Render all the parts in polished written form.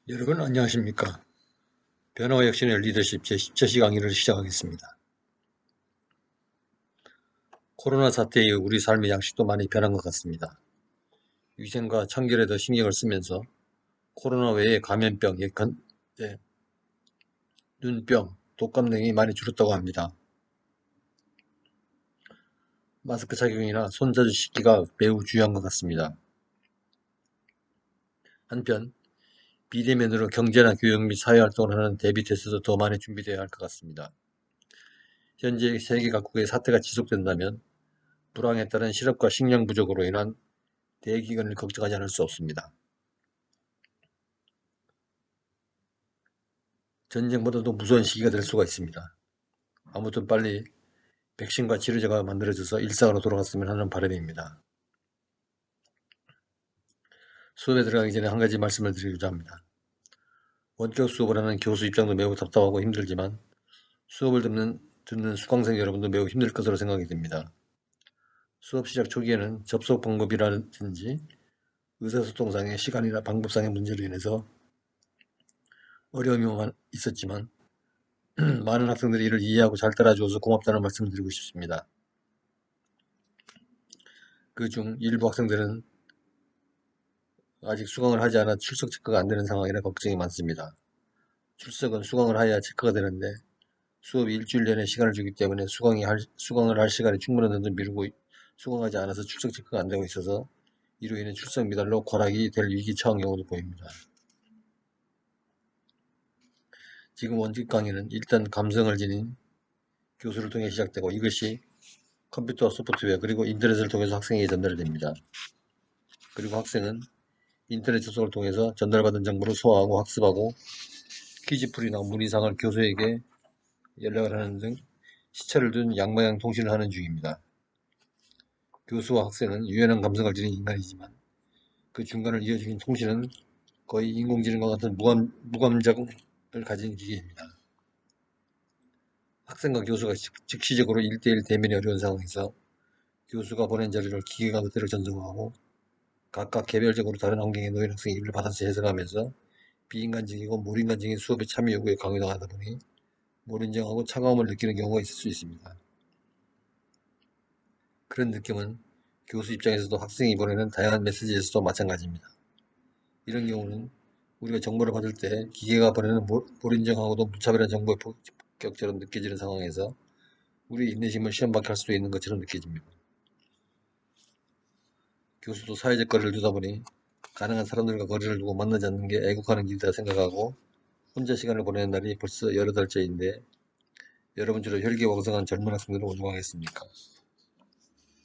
여러분 안녕하십니까. 변화와 혁신의 리더십 제10차 강의를 시작하겠습니다. 코로나 사태 이후 우리 삶의 양식도 많이 변한 것 같습니다. 위생과 청결에 더 신경을 쓰면서 코로나 외에 감염병, 눈병, 독감 등이 많이 줄었다고 합니다. 마스크 착용이나 손 자주 씻기가 매우 중요한 것 같습니다. 한편 비대면으로 경제나 교육 및 사회활동을 하는 대비 태세도 더 많이 준비되어야 할 것 같습니다. 현재 세계 각국의 사태가 지속된다면 불황에 따른 실업과 식량 부족으로 인한 대기근을 걱정하지 않을 수 없습니다. 전쟁보다도 무서운 시기가 될 수가 있습니다. 아무튼 빨리 백신과 치료제가 만들어져서 일상으로 돌아갔으면 하는 바람입니다. 수업에 들어가기 전에 한 가지 말씀을 드리고자 합니다. 원격 수업을 하는 교수 입장도 매우 답답하고 힘들지만 수업을 듣는 수강생 여러분도 매우 힘들 것으로 생각이 됩니다. 수업 시작 초기에는 접속 방법이라든지 의사소통상의 시간이나 방법상의 문제로 인해서 어려움이 있었지만 많은 학생들이 이를 이해하고 잘 따라주어서 고맙다는 말씀을 드리고 싶습니다. 그중 일부 학생들은 아직 수강을 하지 않아 출석 체크가 안 되는 상황이라 걱정이 많습니다. 출석은 수강을 해야 체크가 되는데 수업이 일주일 내내 시간을 주기 때문에 수강을 할 시간이 충분한데도 미루고 수강하지 않아서 출석 체크가 안 되고 있어서 이로 인해 출석 미달로 과락이 될 위기 처한 경우도 보입니다. 지금 원격 강의는 일단 감성을 지닌 교수를 통해 시작되고 이것이 컴퓨터 소프트웨어 그리고 인터넷을 통해서 학생에게 전달됩니다. 그리고 학생은 인터넷 접속을 통해서 전달받은 정보를 소화하고 학습하고 퀴즈풀이나 문의사항을 교수에게 연락을 하는 등 시차를 둔 양방향 통신을 하는 중입니다. 교수와 학생은 유연한 감성을 지닌 인간이지만 그 중간을 이어주는 통신은 거의 인공지능과 같은 무감정을 가진 기계입니다. 학생과 교수가 즉시적으로 1대1 대면이 어려운 상황에서 교수가 보낸 자료를 기계가 그대로 전송하고 각각 개별적으로 다른 환경에 놓인 학생이 이를 받아서 해석하면서 비인간적이고 몰인간적인 수업에 참여 요구에 강요당하다 보니 몰인정하고 차가움을 느끼는 경우가 있을 수 있습니다. 그런 느낌은 교수 입장에서도 학생이 보내는 다양한 메시지에서도 마찬가지입니다. 이런 경우는 우리가 정보를 받을 때 기계가 보내는 몰인정하고도 무차별한 정보의 폭격처럼 느껴지는 상황에서 우리의 인내심을 시험받게 할 수도 있는 것처럼 느껴집니다. 교수도 사회적 거리를 두다 보니 가능한 사람들과 거리를 두고 만나지 않는 게 애국하는 길이다 생각하고 혼자 시간을 보내는 날이 벌써 여러 달째인데 여러분처럼 혈기왕성한 젊은 학생들은 오죽하겠습니까?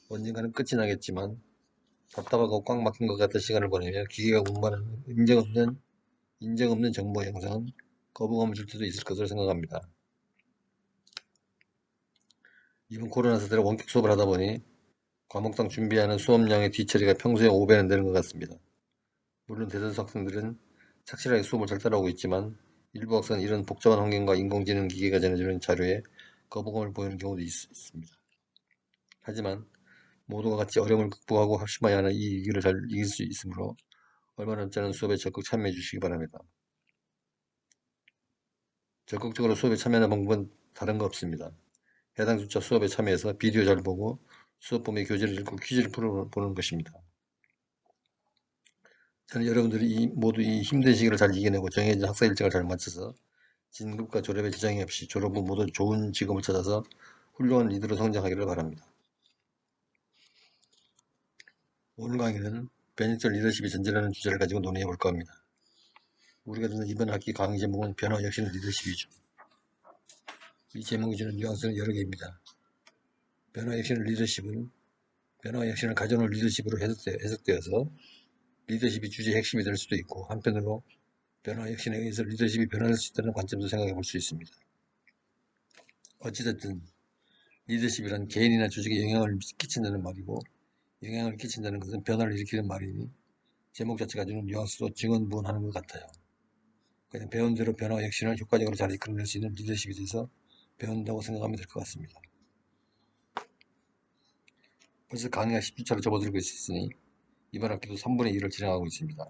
언젠가는 끝이 나겠지만 답답하고 꽉 막힌 것 같은 시간을 보내며 기계가 공부하는 인정 없는 정보 영상은 거부감을 줄 때도 있을 것으로 생각합니다. 이번 코로나 사태로 원격 수업을 하다 보니 과목당 준비하는 수업량의 뒤처리가 평소에 5배는 되는 것 같습니다. 물론 대다수 학생들은 착실하게 수업을 잘 따라오고 있지만 일부 학생은 이런 복잡한 환경과 인공지능 기계가 전해주는 자료에 거부감을 보이는 경우도 있습니다. 하지만 모두가 같이 어려움을 극복하고 합심하여 하는 이 위기를 잘 이길 수 있으므로 얼마 남지 않은 수업에 적극 참여해 주시기 바랍니다. 적극적으로 수업에 참여하는 방법은 다른 거 없습니다. 해당 주차 수업에 참여해서 비디오 잘 보고 수업 범위 교재를 읽고 퀴즈를 풀어보는 것입니다. 저는 여러분들이 모두 이 힘든 시기를 잘 이겨내고 정해진 학사 일정을 잘 맞춰서 진급과 졸업에 지장이 없이 졸업 후 모두 좋은 직업을 찾아서 훌륭한 리더로 성장하기를 바랍니다. 오늘 강의는 변혁적 리더십이 전제라는 주제를 가지고 논의해 볼까 합니다. 우리가 듣는 이번 학기 강의 제목은 변화 혁신의 리더십이죠. 이 제목이 주는 뉘앙스는 여러 개입니다. 변화 혁신의 리더십은 변화 혁신을 가져올 리더십으로 해석되어서 리더십이 주제의 핵심이 될 수도 있고 한편으로 변화 혁신에 의해서 리더십이 변화될 수 있다는 관점도 생각해 볼 수 있습니다. 어찌됐든 리더십이란 개인이나 조직에 영향을 끼친다는 말이고 영향을 끼친다는 것은 변화를 일으키는 말이니 제목 자체가 주는 뉘앙스도 증언부언하는 것 같아요. 그냥 배운 대로 변화 혁신을 효과적으로 잘 이끌어낼 수 있는 리더십에 대해서 배운다고 생각하면 될 것 같습니다. 벌써 강의가 10주차로 접어들고 있었으니 이번 학기도 3분의 1을 진행하고 있습니다.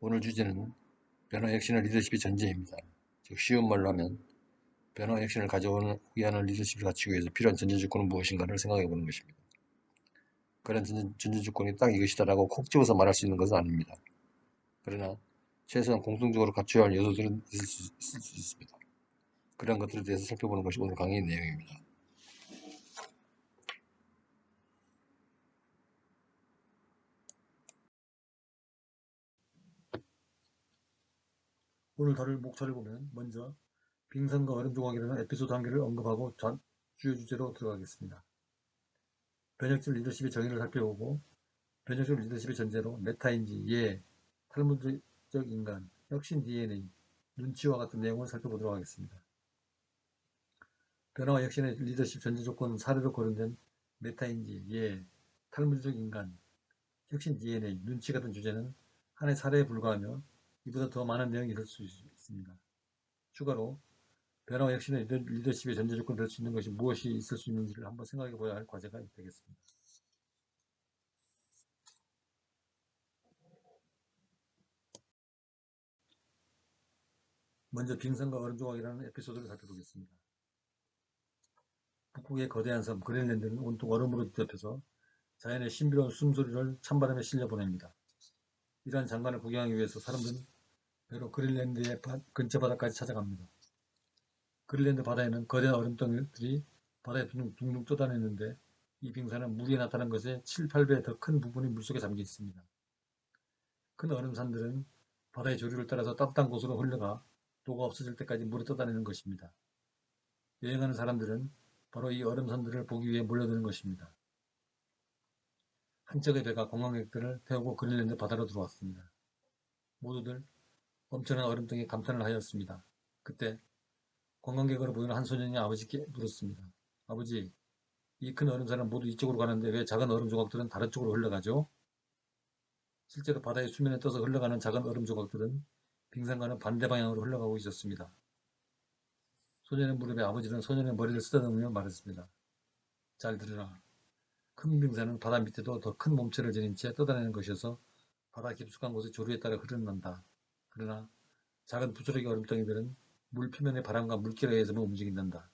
오늘 주제는 변화 혁신은 리더십이 전제입니다. 즉 쉬운 말로 하면 변화 혁신을 가져오는 위하는 리더십을 갖추기 위해서 필요한 전제 조건은 무엇인가를 생각해 보는 것입니다. 그런 전제 조건이 딱 이것이다라고 콕 집어서 말할 수 있는 것은 아닙니다. 그러나 최소한 공통적으로 갖춰야 할 요소들은 있을 수 있습니다. 그런 것들에 대해서 살펴보는 것이 오늘 강의의 내용입니다. 오늘 다룰 목차를 보면 먼저 빙산과 얼음 조각이라는 에피소드 한 개를 언급하고 주요 주제로 들어가겠습니다. 변혁적 리더십의 정의를 살펴보고 변혁적 리더십의 전제로 메타인지, 예, 탈무드적 인간, 혁신 DNA, 눈치와 같은 내용을 살펴보도록 하겠습니다. 변화와 혁신의 리더십 전제 조건 사례로 거론된 메타인지, 예, 탈무드적 인간, 혁신 DNA, 눈치 같은 주제는 하나의 사례에 불과하며 이보다 더 많은 내용이 있을 수 있습니다. 추가로 변화와 혁신의 리더십의 전제 조건이 될 수 있는 것이 무엇이 있을 수 있는지를 한번 생각해 봐야 할 과제가 되겠습니다. 먼저 빙산과 얼음 조각이라는 에피소드를 살펴보겠습니다. 북극의 거대한 섬 그린랜드는 온통 얼음으로 뒤덮여서 자연의 신비로운 숨소리를 찬바람에 실려 보냅니다. 이러한 장관을 구경하기 위해서 사람들은 배로 그린랜드의 근처 바다까지 찾아갑니다. 그린랜드 바다에는 거대한 얼음덩이들이 바다에 둥둥 떠다니는데 이 빙산은 물이 나타난 것의 7, 8배 더 큰 부분이 물속에 잠겨 있습니다. 큰 얼음산들은 바다의 조류를 따라서 따뜻한 곳으로 흘러가 도가 없어질 때까지 물에 떠다니는 것입니다. 여행하는 사람들은 바로 이 얼음산들을 보기 위해 몰려드는 것입니다. 한 척의 배가 관광객들을 태우고 그린랜드 바다로 들어왔습니다. 모두들 엄청난 얼음등에 감탄을 하였습니다. 그때 관광객으로 보이는 한 소년이 아버지께 물었습니다. 아버지, 이 큰 얼음산은 모두 이쪽으로 가는데 왜 작은 얼음 조각들은 다른 쪽으로 흘러가죠? 실제로 바다의 수면에 떠서 흘러가는 작은 얼음 조각들은 빙산과는 반대 방향으로 흘러가고 있었습니다. 소년의 무릎에 아버지는 소년의 머리를 쓰다듬으며 말했습니다. 잘 들으라. 큰 빙산은 바다 밑에도 더 큰 몸체를 지닌 채 떠다니는 것이어서 바다 깊숙한 곳의 조류에 따라 흐른단다. 그러나 작은 부스러기 얼음덩이들은 물 표면의 바람과 물결에 의해서만 움직인단다.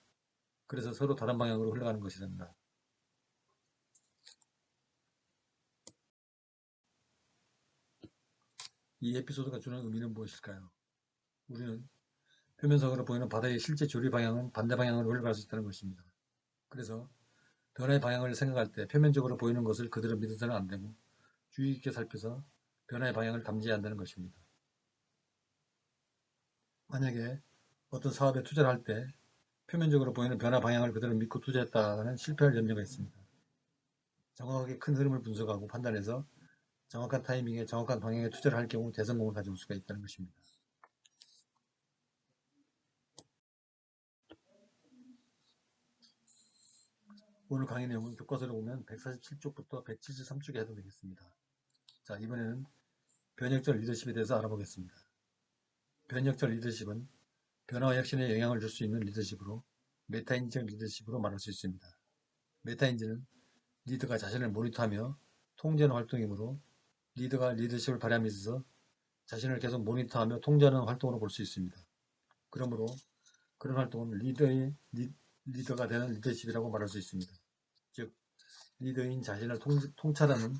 그래서 서로 다른 방향으로 흘러가는 것이란다. 이 에피소드가 주는 의미는 무엇일까요? 우리는 표면적으로 보이는 바다의 실제 조류 방향은 반대 방향으로 흘러갈 수 있다는 것입니다. 그래서 변화의 방향을 생각할 때 표면적으로 보이는 것을 그대로 믿어서는 안 되고 주의 깊게 살펴서 변화의 방향을 감지해야 한다는 것입니다. 만약에 어떤 사업에 투자를 할 때 표면적으로 보이는 변화 방향을 그대로 믿고 투자했다가는 실패할 염려가 있습니다. 정확하게 큰 흐름을 분석하고 판단해서 정확한 타이밍에 정확한 방향에 투자를 할 경우 대성공을 가져올 수가 있다는 것입니다. 오늘 강의 내용은 교과서를 보면 147쪽부터 173쪽에 해당되겠습니다. 자, 이번에는 변혁적 리더십에 대해서 알아보겠습니다. 변혁적 리더십은 변화와 혁신에 영향을 줄 수 있는 리더십으로 메타인지적 리더십으로 말할 수 있습니다. 메타인지는 리더가 자신을 모니터하며 통제하는 활동이므로 리더가 리더십을 발휘함에 있어서 자신을 계속 모니터하며 통제하는 활동으로 볼 수 있습니다. 그러므로 그런 활동은 리더가 되는 리더십이라고 말할 수 있습니다. 즉, 리더인 자신을 통찰하는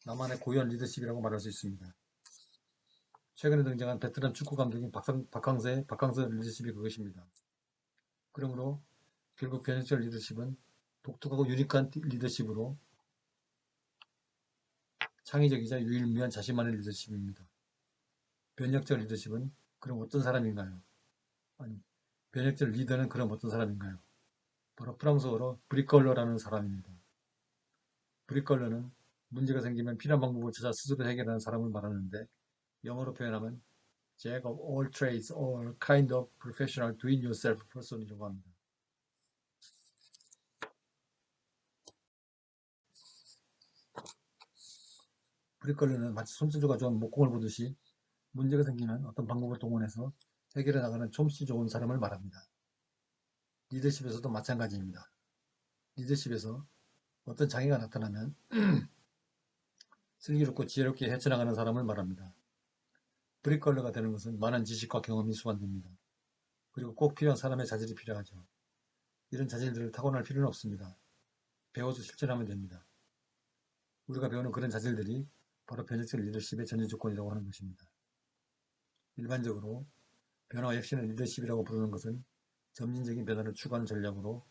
나만의 고유한 리더십이라고 말할 수 있습니다. 최근에 등장한 베테랑 축구 감독인 박항서의 리더십이 그것입니다. 그러므로 결국 변혁적 리더십은 독특하고 유니크한 리더십으로 창의적이자 유일무이한 자신만의 리더십입니다. 변혁적 리더십은 그럼 어떤 사람인가요? 아니, 변혁적 리더는 그럼 어떤 사람인가요? 바로 프랑스어로 브리컬러라는 사람입니다. 브리컬러는 문제가 생기면 필요한 방법을 찾아 스스로 해결하는 사람을 말하는데 영어로 표현하면 Jack of all trades or kind of professional do-it-yourself person이라고 합니다. 브리컬러는 마치 손재주가 좋은 목공을 보듯이 문제가 생기면 어떤 방법을 동원해서 해결해 나가는 솜씨 좋은 사람을 말합니다. 리더십에서도 마찬가지입니다. 리더십에서 어떤 장애가 나타나면 슬기롭고 지혜롭게 헤쳐나가는 사람을 말합니다. 브릭컬러가 되는 것은 많은 지식과 경험이 수반됩니다. 그리고 꼭 필요한 사람의 자질이 필요하죠. 이런 자질들을 타고날 필요는 없습니다. 배워서 실천하면 됩니다. 우리가 배우는 그런 자질들이 바로 변혁적 리더십의 전제 조건이라고 하는 것입니다. 일반적으로 변화와 혁신을 리더십이라고 부르는 것은 점진적인 변화를 추구하는 전략으로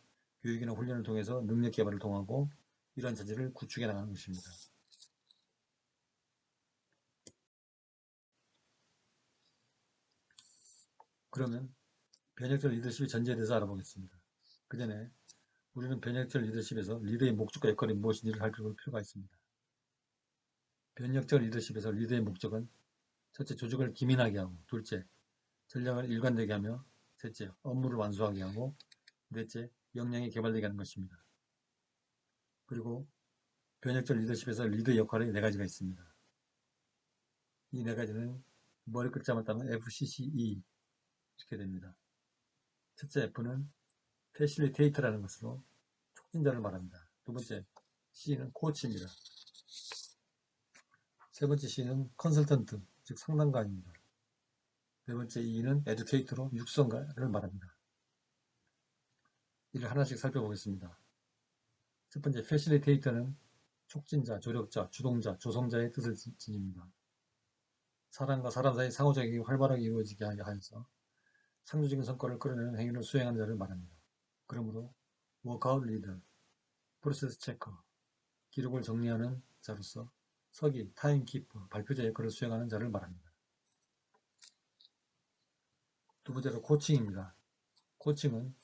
교육이나 훈련을 통해서 능력 개발을 통하고 이러한 자질을 구축해 나가는 것입니다. 그러면 변혁적 리더십의 전제에 대해서 알아보겠습니다. 그 전에 우리는 변혁적 리더십에서 리더의 목적과 역할이 무엇인지를 살펴볼 필요가 있습니다. 변혁적 리더십에서 리더의 목적은 첫째, 조직을 기민하게 하고, 둘째, 전략을 일관되게 하며, 셋째, 업무를 완수하게 하고, 넷째, 역량이 개발되게 하는 것입니다. 그리고 변혁적 리더십에서 리더의 역할이 네 가지가 있습니다. 이 네 가지는 머리 끝자만 따면 FCCE 이렇게 됩니다. 첫째 F는 패실리테이터라는 것으로 촉진자를 말합니다. 두 번째 C는 코치입니다. 세 번째 C는 컨설턴트, 즉 상담가입니다. 네 번째 E는 에듀케이터로 육성가를 말합니다. 이를 하나씩 살펴보겠습니다. 첫 번째 패실리테이터는 촉진자, 조력자, 주동자, 조성자의 뜻을 지닙니다. 사람과 사람 사이 상호작용이 활발하게 이루어지게 하여서 상주적인 성과를 끌어내는 행위를 수행하는 자를 말합니다. 그러므로 워크아웃 리더, 프로세스 체커, 기록을 정리하는 자로서 서기, 타임키퍼, 발표자 역할을 수행하는 자를 말합니다. 두 번째로 코칭입니다. 코칭은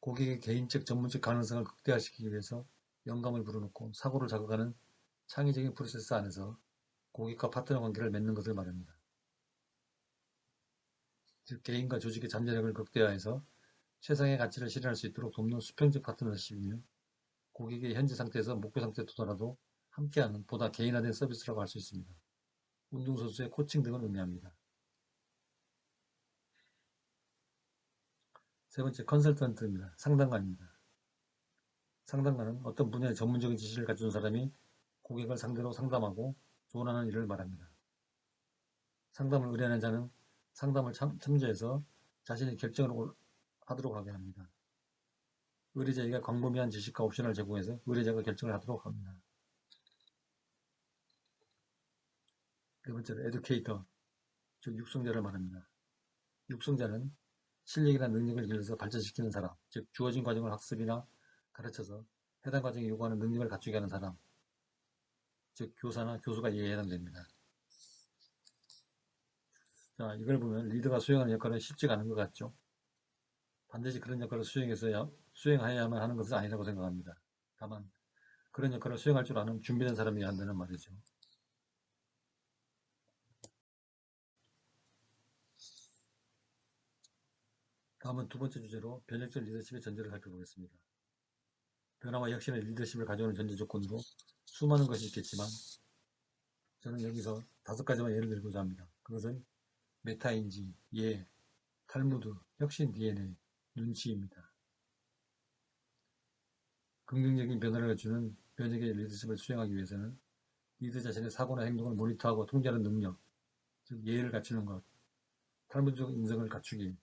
고객의 개인적 전문적 가능성을 극대화시키기 위해서 영감을 불어넣고 사고를 자극하는 창의적인 프로세스 안에서 고객과 파트너 관계를 맺는 것을 말합니다. 즉 개인과 조직의 잠재력을 극대화해서 최상의 가치를 실현할 수 있도록 돕는 수평적 파트너십이며 고객의 현재 상태에서 목표 상태에 도달하도 함께하는 보다 개인화된 서비스라고 할 수 있습니다. 운동선수의 코칭 등을 의미합니다. 세 번째 컨설턴트입니다. 상담가입니다. 상담가는 어떤 분야의 전문적인 지식을 갖춘 사람이 고객을 상대로 상담하고 조언하는 일을 말합니다. 상담을 의뢰하는 자는 상담을 참조해서 자신의 결정을 하도록 하게 합니다. 의뢰자에게 광범위한 지식과 옵션을 제공해서 의뢰자가 결정을 하도록 합니다. 네 번째로 에듀케이터, 즉 육성자를 말합니다. 육성자는 실력이나 능력을 길러서 발전시키는 사람, 즉 주어진 과정을 학습이나 가르쳐서 해당 과정에 요구하는 능력을 갖추게 하는 사람, 즉 교사나 교수가 이에 해당됩니다. 자, 이걸 보면 리더가 수행하는 역할은 쉽지가 않은 것 같죠. 반드시 그런 역할을 수행해야만 하는 것은 아니라고 생각합니다. 다만 그런 역할을 수행할 줄 아는 준비된 사람이어야 한다는 말이죠. 다음은 두 번째 주제로 변혁적 리더십의 전제를 살펴보겠습니다. 변화와 혁신의 리더십을 가져오는 전제 조건으로 수많은 것이 있겠지만 저는 여기서 5가지만 예를 들고자 합니다. 그것은 메타인지, 예, 탈무드, 혁신 DNA, 눈치입니다. 긍정적인 변화를 주는 변혁의 리더십을 수행하기 위해서는 리더 자신의 사고나 행동을 모니터하고 통제하는 능력, 즉 예를 갖추는 것, 탈무드적 인성을 갖추기,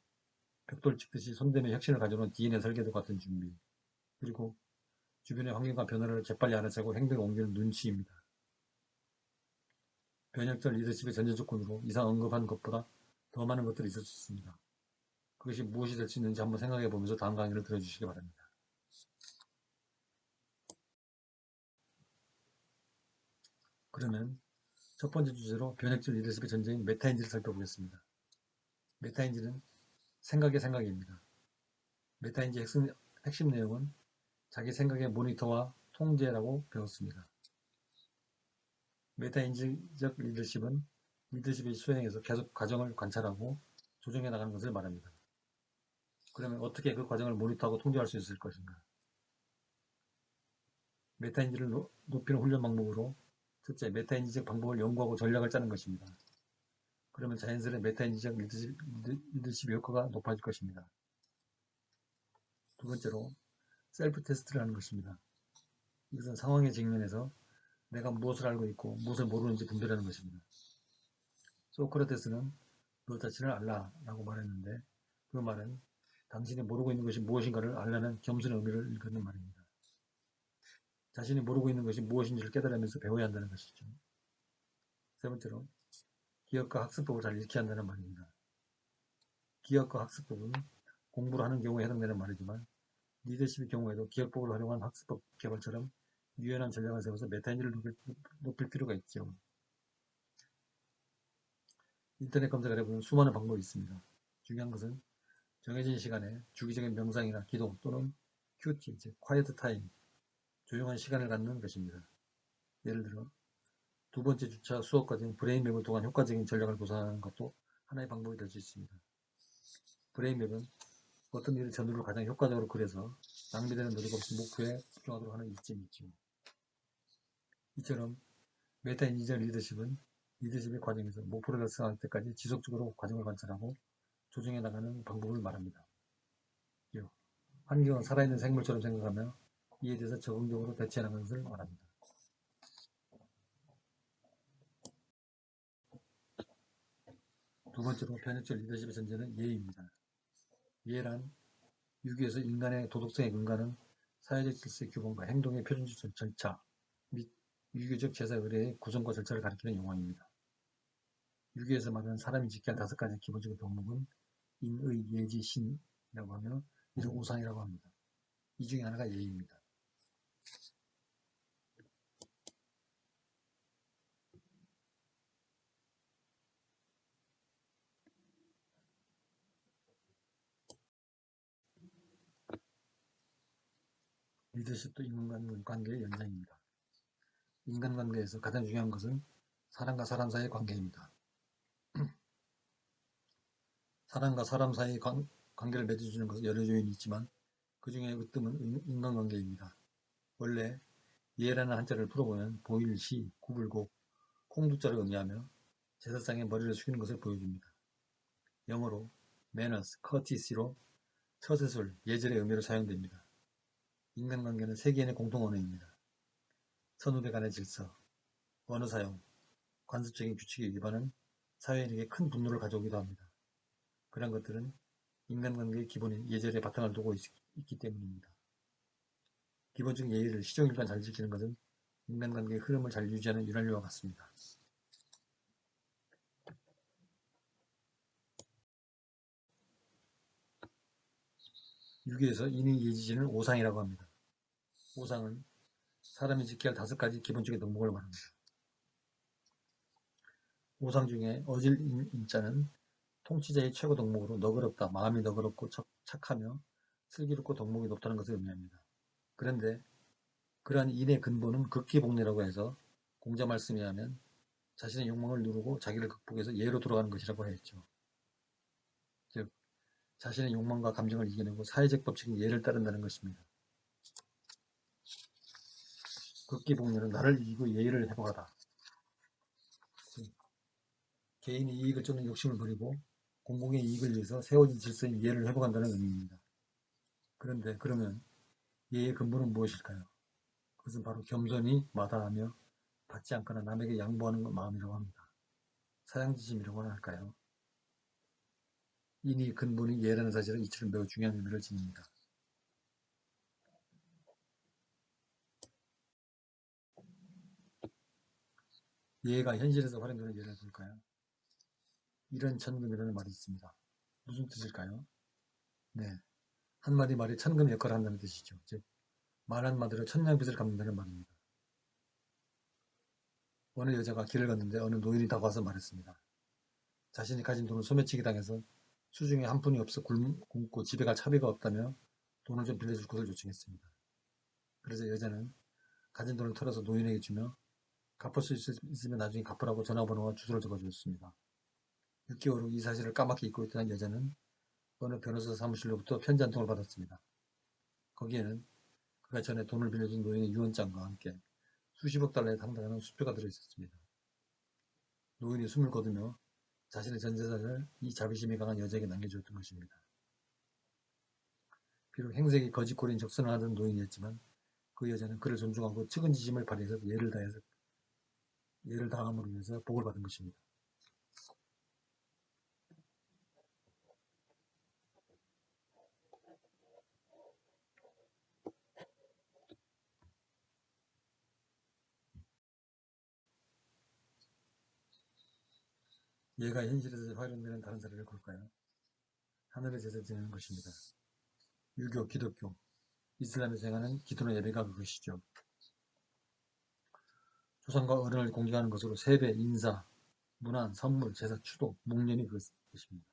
벽돌 찍듯이 손대며 혁신을 가져오는 DNA 설계도 같은 준비, 그리고 주변의 환경과 변화를 재빨리 알아채고 행동에 옮기는 눈치입니다. 변혁적 리더십의 전제 조건으로 이상 언급한 것보다 더 많은 것들이 있을 수 있습니다. 그것이 무엇이 될 수 있는지 한번 생각해 보면서 다음 강의를 들어주시기 바랍니다. 그러면 첫 번째 주제로 변혁적 리더십의 전제인 메타인지를 살펴보겠습니다. 메타인지는 생각의 생각입니다. 메타인지의 핵심 내용은 자기 생각의 모니터와 통제라고 배웠습니다. 메타인지적 리더십은 리더십의 수행에서 계속 과정을 관찰하고 조정해 나가는 것을 말합니다. 그러면 어떻게 그 과정을 모니터하고 통제할 수 있을 것인가? 메타인지를 높이는 훈련 방법으로 첫째, 메타인지적 방법을 연구하고 전략을 짜는 것입니다. 그러면 자연스레 메타인지적 리더십 효과가 높아질 것입니다. 두 번째로 셀프 테스트를 하는 것입니다. 이것은 상황에 직면해서 내가 무엇을 알고 있고 무엇을 모르는지 분별하는 것입니다. 소크라테스는 너 자신을 알라라고 말했는데 그 말은 당신이 모르고 있는 것이 무엇인가를 알라는 겸손의 의미를 일컫는 말입니다. 자신이 모르고 있는 것이 무엇인지를 깨달으면서 배워야 한다는 것이죠. 세 번째로 기억과 학습법을 잘 익혀야 한다는 말입니다. 기억과 학습법은 공부를 하는 경우에 해당되는 말이지만 리더십의 경우에도 기억법을 활용한 학습법 개발처럼 유연한 전략을 세워서 메타인지를 높일 필요가 있죠. 인터넷 검색을 해보면 수많은 방법이 있습니다. 중요한 것은 정해진 시간에 주기적인 명상이나 기도 또는 큐티, 즉 quiet 타임, 조용한 시간을 갖는 것입니다. 예를 들어 두 번째 주차 수업 과정 브레인맵을 통한 효과적인 전략을 구사하는 것도 하나의 방법이 될 수 있습니다. 브레인맵은 어떤 일의 전후를 가장 효과적으로 그려서 낭비되는 노력 없이 목표에 집중하도록 하는 이점이 있죠. 이처럼 메타 인지적 리더십은 리더십의 과정에서 목표를 달성할 때까지 지속적으로 과정을 관찰하고 조정해 나가는 방법을 말합니다. 환경은 살아있는 생물처럼 생각하며 이에 대해서 적응적으로 대처해 나가는 것을 말합니다. 두 번째로 편협적 리더십의 전제는 예의입니다. 예란 유교에서 인간의 도덕성의 근간은 사회적 질서의 규범과 행동의 표준적 절차 및 유교적 제사 의례의 구성과 절차를 가리키는 용어입니다. 유교에서 말하는 사람이 지켜야 할 5가지 기본적인 덕목은 인의, 예지, 신이라고 하며 이를 우상이라고 합니다. 이 중에 하나가 예의입니다. 리더십도 인간관계의 연장입니다. 인간관계에서 가장 중요한 것은 사람과 사람 사이의 관계입니다. 사람과 사람 사이의 관계를 맺어주는 것은 여러 요인이 있지만 그 중에 으뜸은 인간관계입니다. 원래 예라는 한자를 풀어보면 보일, 시, 구불곡, 콩두자를 의미하며 제사상에 머리를 숙이는 것을 보여줍니다. 영어로 manners, courtesy로 처세술, 예절의 의미로 사용됩니다. 인간관계는 세계인의 공통 언어입니다. 선후배 간의 질서, 언어 사용, 관습적인 규칙의 위반은 사회인에게 큰 분노를 가져오기도 합니다. 그런 것들은 인간관계의 기본인 예절에 바탕을 두고 있기 때문입니다. 기본적인 예의를 시종일관 잘 지키는 것은 인간관계의 흐름을 잘 유지하는 윤활유와 같습니다. 유교에서 인의 예지지는 오상이라고 합니다. 오상은 사람이 지켜야 할 5가지 기본적인 덕목을 말합니다. 오상 중에 어질 인자는 통치자의 최고 덕목으로 너그럽다, 마음이 너그럽고 착하며 슬기롭고 덕목이 높다는 것을 의미합니다. 그런데 그러한 인의 근본은 극기복례라고 해서 공자 말씀에 하면 자신의 욕망을 누르고 자기를 극복해서 예로 돌아가는 것이라고 했죠. 즉 자신의 욕망과 감정을 이겨내고 사회적 법칙인 예를 따른다는 것입니다. 극기복례는 나를 이기고 예의를 회복하다. 개인의 이익을 쫓는 욕심을 버리고 공공의 이익을 위해서 세워진 질서인 예를 회복한다는 의미입니다. 그런데 그러면 예의 근본은 무엇일까요? 그것은 바로 겸손히 마다하며 받지 않거나 남에게 양보하는 마음이라고 합니다. 사양지심이라고나 할까요? 이니 근본이 예라는 사실은 이처럼 매우 중요한 의미를 지닙니다. 예가 현실에서 활용되는 예를 볼까요? 이런 천금이라는 말이 있습니다. 무슨 뜻일까요? 네, 한마디 말이 천금 역할을 한다는 뜻이죠. 즉, 말 한마디로 천냥빚을 갚는다는 말입니다. 어느 여자가 길을 걷는데 어느 노인이 다가와서 말했습니다. 자신이 가진 돈을 소매치기 당해서 수중에 한 푼이 없어 굶고 집에 갈 차비가 없다며 돈을 좀 빌려줄 것을 요청했습니다. 그래서 여자는 가진 돈을 털어서 노인에게 주며 갚을 수 있으면 나중에 갚으라고 전화번호와 주소를 적어주었습니다. 6개월 후 이 사실을 까맣게 잊고 있던 여자는 어느 변호사 사무실로부터 편지 한 통을 받았습니다. 거기에는 그가 전에 돈을 빌려준 노인의 유언장과 함께 수십억 달러에 상당하는 수표가 들어있었습니다. 노인이 숨을 거두며 자신의 전 재산을 이 자비심이 강한 여자에게 남겨주었던 것입니다. 비록 행색이 거짓골인 적선을 하던 노인이었지만 그 여자는 그를 존중하고 측은지심을 발휘해서 예를 다함으로 인해서 복을 받은 것입니다. 얘가 현실에서 활용되는 다른 사례를 볼까요? 하늘의 제사 지내는 것입니다. 유교, 기독교, 이슬람에서 행하는 기도나 예배가 그것이죠. 조상과 어른을 공경하는 것으로 세배, 인사, 문안, 선물, 제사, 추도, 묵념이 그것입니다.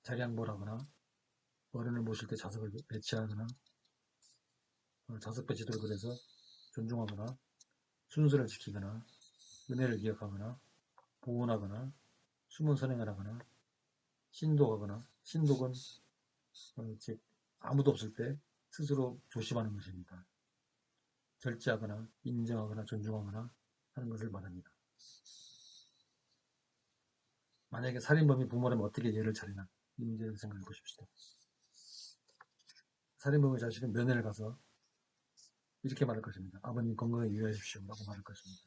자량보라거나 어른을 모실 때 자석을 배치하거나 자석 배치도를 그래서 존중하거나 순서를 지키거나 은혜를 기억하거나 보온하거나 숨은 선행을 하거나 신독하거나 신독은 즉 아무도 없을 때 스스로 조심하는 것입니다. 절제하거나 인정하거나 존중하거나 하는 것을 말합니다. 만약에 살인범이 부모라면 어떻게 예를 차리나 이 문제를 생각해 보십시다. 살인범의 자식은 면회를 가서 이렇게 말할 것입니다. 아버님 건강에 유의하십시오 라고 말할 것입니다.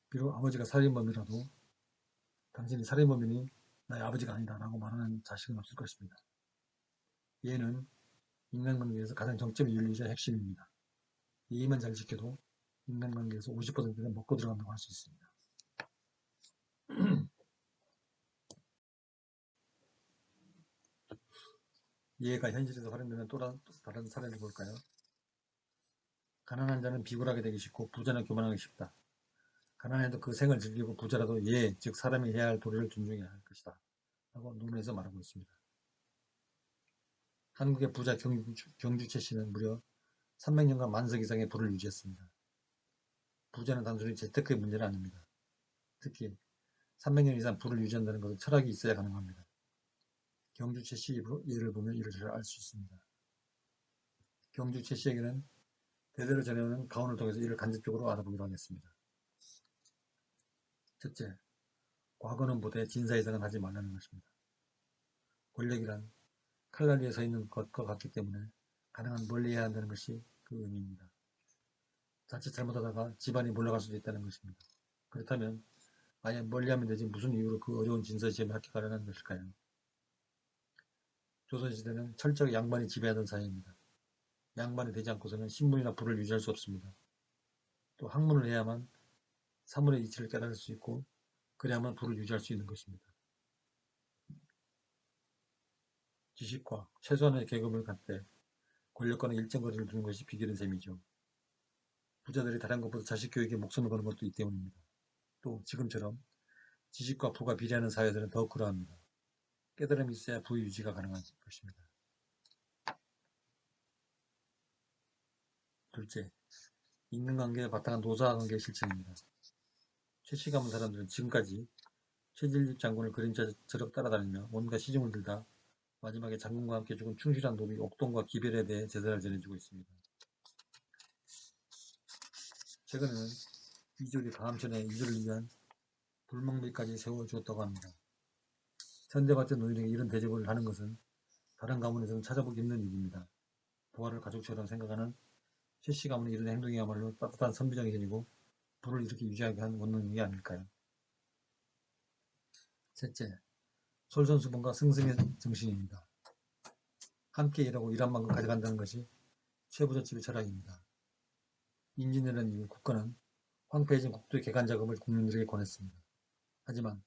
비록 아버지가 살인범이라도 당신이 살인범이니 나의 아버지가 아니다 라고 말하는 자식은 없을 것입니다. 예는 인간관계에서 가장 정점의 윤리적 핵심입니다. 예의만 잘 지켜도 인간관계에서 50%는 먹고 들어간다고 할 수 있습니다. 예가 현실에서 활용되는 또 다른 사례를 볼까요? 가난한 자는 비굴하게 되기 쉽고 부자는 교만하기 쉽다. 가난해도 그 생을 즐기고 부자라도 예, 즉 사람이 해야 할 도리를 존중해야 할 것이다. 라고 논문에서 말하고 있습니다. 한국의 부자 경주채 씨는 무려 300년간 만석 이상의 부를 유지했습니다. 부자는 단순히 재테크의 문제는 아닙니다. 특히 300년 이상 부를 유지한다는 것은 철학이 있어야 가능합니다. 경주채 씨 예를 보면 이를 잘 알 수 있습니다. 경주채 씨에게는 대대로 전해오는 가훈을 통해서 이를 간접적으로 알아보기로 하겠습니다. 첫째, 과거는 못해 진사 이상은 하지 말라는 것입니다. 권력이란 칼날 위에 서 있는 것과 같기 때문에 가능한 멀리 해야 한다는 것이 그 의미입니다. 자칫 잘못하다가 집안이 몰려갈 수도 있다는 것입니다. 그렇다면 아예 멀리하면 되지 무슨 이유로 그 어려운 진사시험에 합격하려는 것일까요? 조선시대는 철저하게 양반이 지배하던 사회입니다. 양반이 되지 않고서는 신분이나 부를 유지할 수 없습니다. 또 학문을 해야만 사물의 이치를 깨달을 수 있고 그래야만 부를 유지할 수 있는 것입니다. 지식과 최소한의 계급을 갖되 권력과는 일정 거리를 두는 것이 비결인 셈이죠. 부자들이 다른 것보다 자식 교육에 목숨을 거는 것도 이 때문입니다. 또 지금처럼 지식과 부가 비례하는 사회들은 더욱 그러합니다. 깨달음이 있어야 부 유지가 가능한 것입니다. 둘째, 인간관계에 바탕한 노사관계의 실천입니다. 최씨 가문 사람들은 지금까지 최질집 장군을 그림자처럼 따라다니며 온갖 시중을 들다 마지막에 장군과 함께 죽은 충실한 노비 옥동과 기별에 대해 제사를 전해주고 있습니다. 최근에는 이졸이 다음천에 이졸을 위한 불멍비까지 세워주었다고 합니다. 선대받던 노인에게 이런 대접을 하는 것은 다른 가문에서는 찾아보기 힘든 일입니다. 부하를 가족처럼 생각하는 최씨 가문의 이런 행동이야말로 따뜻한 선비적인 일이고 부를 이렇게 유지하게 한 원동력이 아닐까요? 셋째, 솔선수범과 승승의 정신입니다. 함께 일하고 일한 만큼 가져간다는 것이 최부잣집의 철학입니다. 임진왜란 이후 국가는 황폐해진 국토의 개간자금을 국민들에게 권했습니다. 하지만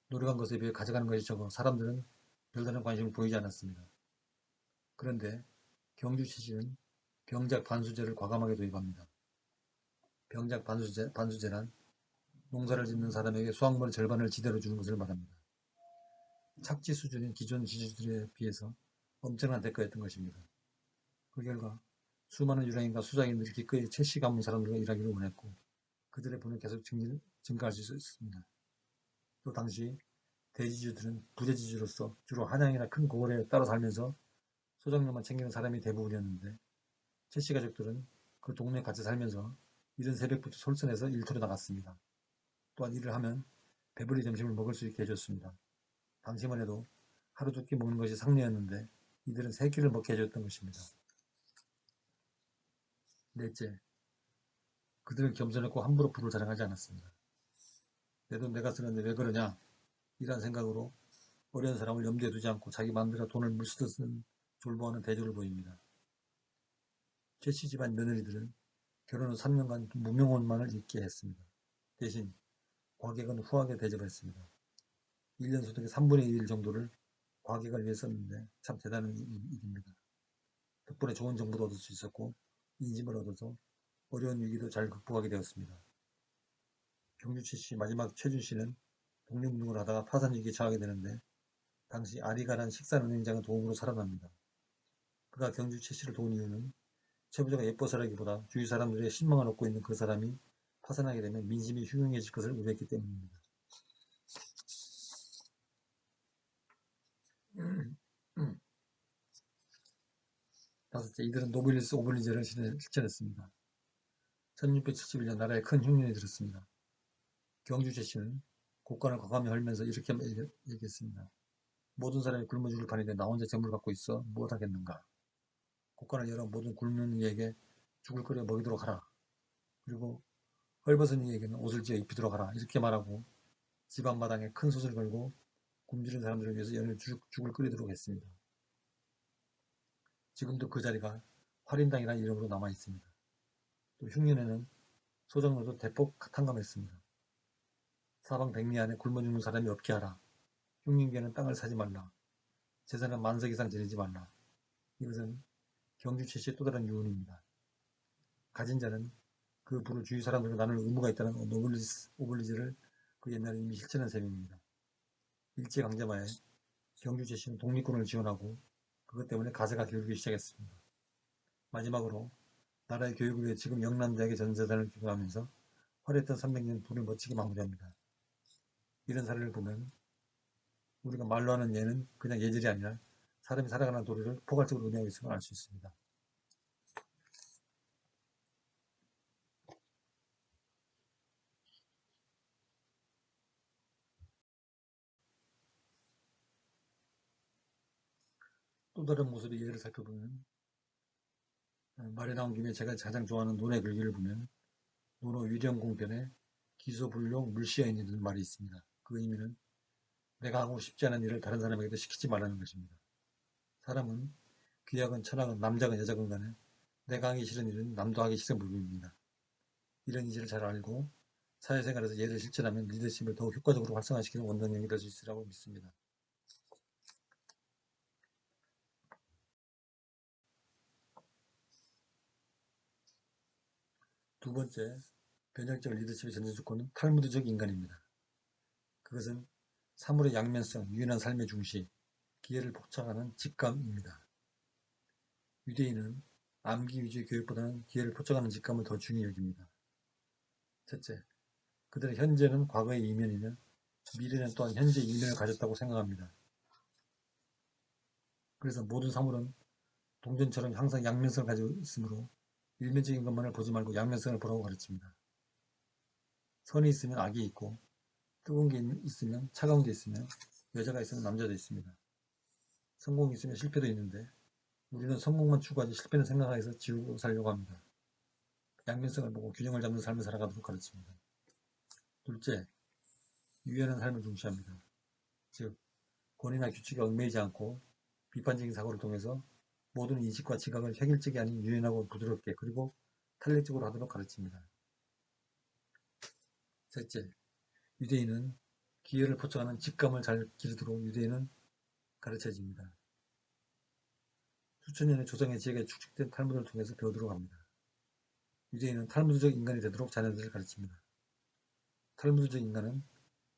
노력한 것에 비해 가져가는 것이 적어 사람들은 별다른 관심을 보이지 않았습니다. 그런데 경주 시신은 병작 반수제를 과감하게 도입합니다. 병작 반수제란 농사를 짓는 사람에게 수확물의 절반을 지대로 주는 것을 말합니다. 착지 수준인 기존 지주들에 비해서 엄청난 대가였던 것입니다. 그 결과 수많은 유랑인과 수장인들이 기꺼이 최씨 가문 사람들과 일하기를 원했고 그들의 부는 계속 증가할 수 있었습니다. 또 당시 대지주들은 부재지주로서 주로 한양이나 큰 고을에 따라 살면서 소작료만 챙기는 사람이 대부분이었는데 최씨 가족들은 그 동네에 같이 살면서 이른 새벽부터 솔선해서 일터로 나갔습니다. 또한 일을 하면 배불리 점심을 먹을 수 있게 해줬습니다. 당시만 해도 하루 두 끼 먹는 것이 상례였는데 이들은 세 끼를 먹게 해줬던 것입니다. 넷째, 그들은 겸손했고 함부로 부를 자랑하지 않았습니다. 내 돈 내가 쓰는데 왜 그러냐? 이란 생각으로 어려운 사람을 염두에 두지 않고 자기 마음대로 돈을 물쓰듯 쓰는 졸부하는 대조를 보입니다. 최씨 집안 며느리들은 결혼 후 3년간 무명혼만을 입게 했습니다. 대신 과객은 후하게 대접했습니다. 1년 소득의 3분의 1 정도를 과객을 위해 썼는데 참 대단한 일입니다. 덕분에 좋은 정보도 얻을 수 있었고 인심을 얻어서 어려운 위기도 잘 극복하게 되었습니다. 경주 최씨 마지막 최준 씨는 독립운동을 하다가 파산 위기에 처하게 되는데 당시 아리가란 식산은행장의 도움으로 살아납니다. 그가 경주 최씨를 도운 이유는 최부자가 예뻐서라기보다 주위 사람들의 신망을 얻고 있는 그 사람이 파산하게 되면 민심이 흉흉해질 것을 우려했기 때문입니다. 다섯째, 이들은 노블리스 오블리제를 실천했습니다. 1671년 나라에 큰 흉년이 들었습니다. 경주 최씨는 국간을 과감히 헐면서 이렇게 얘기했습니다. 모든 사람이 굶어 죽을 판인데 나 혼자 재물을 갖고 있어 무엇하겠는가. 국간을 열어 모든 굶는 이에게 죽을 끓여 먹이도록 하라. 그리고 헐벗은 이에게는 옷을 지어 입히도록 하라. 이렇게 말하고 집 앞마당에 큰 솥을 걸고 굶주린 사람들을 위해서 연일 죽을 끓이도록 했습니다. 지금도 그 자리가 활인당이라는 이름으로 남아 있습니다. 또 흉년에는 소정로도 대폭 탕감했습니다. 사방 백리 안에 굶어 죽는 사람이 없게 하라. 흉년기에는 땅을 사지 말라. 재산은 만석 이상 지내지 말라. 이것은 경주 최씨의 또 다른 유언입니다. 가진 자는 그 부를 주위 사람들과 나눌 의무가 있다는 오블리즈를 그 옛날에 이미 실천한 셈입니다. 일제강점하에 경주 최씨는 독립군을 지원하고 그것 때문에 가세가 기울기 시작했습니다. 마지막으로 나라의 교육을 위해 지금 영남대학의 전 재산을 기부하면서 화려했던 300년 부를 멋지게 마무리합니다. 이런 사례를 보면 우리가 말로 하는 예는 그냥 예절이 아니라 사람이 살아가는 도리를 포괄적으로 의미하고 있음을 알 수 있습니다. 또 다른 모습의 예를 살펴보면 말에 나온 김에 제가 가장 좋아하는 논의 글귀를 보면 논어 위령공편에 기소불용 물시여인이라는 말이 있습니다. 그 의미는 내가 하고 싶지 않은 일을 다른 사람에게도 시키지 말라는 것입니다. 사람은 귀하건 천하건 남자건 여자건 간에 내가 하기 싫은 일은 남도 하기 싫은 부분입니다. 이런 이지를 잘 알고 사회생활에서 예를 실천하면 리더십을 더욱 효과적으로 활성화시키는 원동력이 될 수 있으리라고 믿습니다. 두 번째, 변혁적 리더십의 전제 조건은 탈무드적 인간입니다. 그것은 사물의 양면성, 유연한 삶의 중시, 기회를 포착하는 직감입니다. 유대인은 암기 위주의 교육보다는 기회를 포착하는 직감을 더 중히 여깁니다. 첫째, 그들의 현재는 과거의 이면이며 미래는 또한 현재의 이면을 가졌다고 생각합니다. 그래서 모든 사물은 동전처럼 항상 양면성을 가지고 있으므로 일면적인 것만을 보지 말고 양면성을 보라고 가르칩니다. 선이 있으면 악이 있고 뜨거운 게 있으면 차가운 게 있으며 여자가 있으면 남자도 있습니다. 성공이 있으면 실패도 있는데 우리는 성공만 추구하지 실패는 생각해서 지우고 살려고 합니다. 양면성을 보고 균형을 잡는 삶을 살아가도록 가르칩니다. 둘째, 유연한 삶을 중시합니다. 즉, 권위나 규칙에 얽매이지 않고 비판적인 사고를 통해서 모든 인식과 지각을 획일적이 아닌 유연하고 부드럽게 그리고 탄력적으로 하도록 가르칩니다. 셋째, 유대인은 기회를 포착하는 직감을 잘 기르도록 유대인은 가르쳐집니다. 수천 년의 조상의 지혜가 축적된 탈무드를 통해서 배우도록 합니다. 유대인은 탈무드적 인간이 되도록 자녀들을 가르칩니다. 탈무드적 인간은